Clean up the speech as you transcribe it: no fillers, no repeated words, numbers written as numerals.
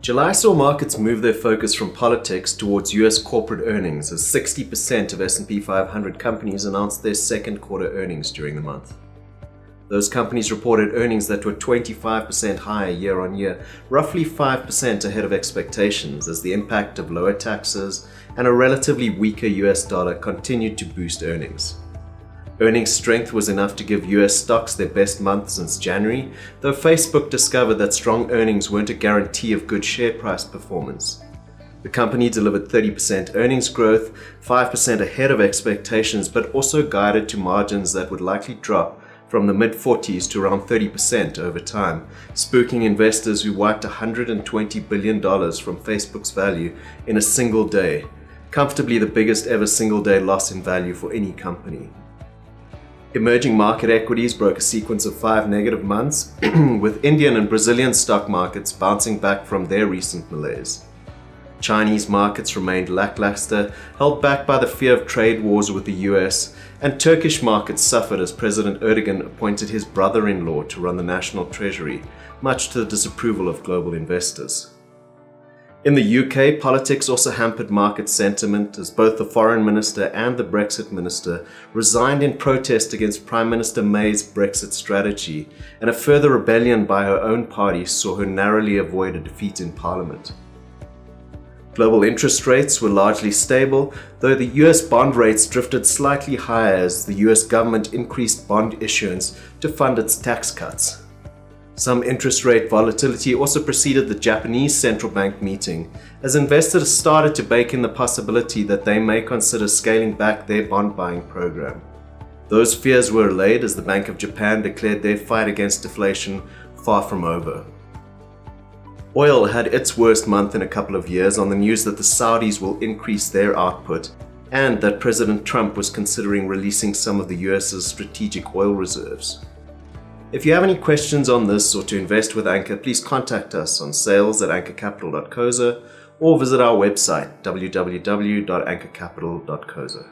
July saw markets move their focus from politics towards US corporate earnings as 60% of S&P 500 companies announced their second quarter earnings during the month. Those companies reported earnings that were 25% higher year on year, roughly 5% ahead of expectations as the impact of lower taxes and a relatively weaker US dollar continued to boost earnings. Earnings strength was enough to give US stocks their best month since January, though Facebook discovered that strong earnings weren't a guarantee of good share price performance. The company delivered 30% earnings growth, 5% ahead of expectations, but also guided to margins that would likely drop from the mid-40s to around 30% over time, spooking investors who wiped $120 billion from Facebook's value in a single day, comfortably the biggest ever single-day loss in value for any company. Emerging market equities broke a sequence of 5 negative months, with Indian and Brazilian stock markets bouncing back from their recent malaise. Chinese markets remained lackluster, held back by the fear of trade wars with the US, and Turkish markets suffered as President Erdogan appointed his brother-in-law to run the national treasury, much to the disapproval of global investors. In the UK, politics also hampered market sentiment as both the Foreign Minister and the Brexit Minister resigned in protest against Prime Minister May's Brexit strategy, and a further rebellion by her own party saw her narrowly avoid a defeat in Parliament. Global interest rates were largely stable, though the US bond rates drifted slightly higher as the US government increased bond issuance to fund its tax cuts. Some interest rate volatility also preceded the Japanese central bank meeting, as investors started to bake in the possibility that they may consider scaling back their bond buying program. Those fears were allayed as the Bank of Japan declared their fight against deflation far from over. Oil had its worst month in a couple of years on the news that the Saudis will increase their output and that President Trump was considering releasing some of the US's strategic oil reserves. If you have any questions on this or to invest with Anchor, please contact us on sales@anchorcapital.co.za or visit our website www.anchorcapital.co.za.